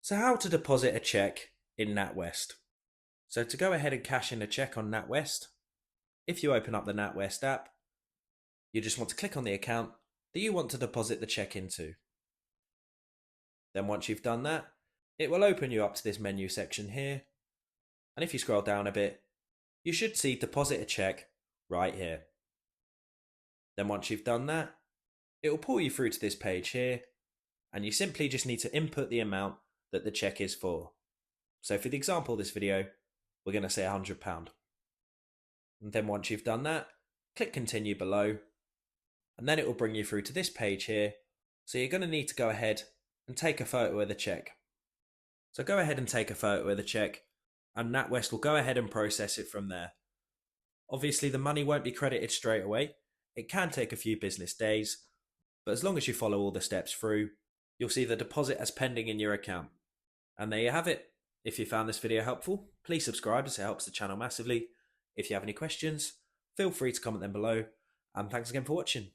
So how to deposit a cheque in NatWest. So to go ahead and cash in a cheque on NatWest, if you open up the NatWest app, you just want to click on the account that you want to deposit the cheque into. Then once you've done that, it will open you up to this menu section here. And if you scroll down a bit, you should see Deposit a Cheque right here. Then once you've done that, it will pull you through to this page here, and you simply just need to input the amount that the cheque is for. So for the example of this video, we're going to say £100. And then once you've done that, click continue below, and then it will bring you through to this page here. So you're going to need to go ahead and take a photo of the cheque. So go ahead and take a photo of the cheque, and NatWest will go ahead and process it from there. Obviously the money won't be credited straight away. It can take a few business days, but as long as you follow all the steps through, you'll see the deposit as pending in your account. And there you have it. If you found this video helpful, please subscribe as it helps the channel massively. If you have any questions, feel free to comment them below, and thanks again for watching.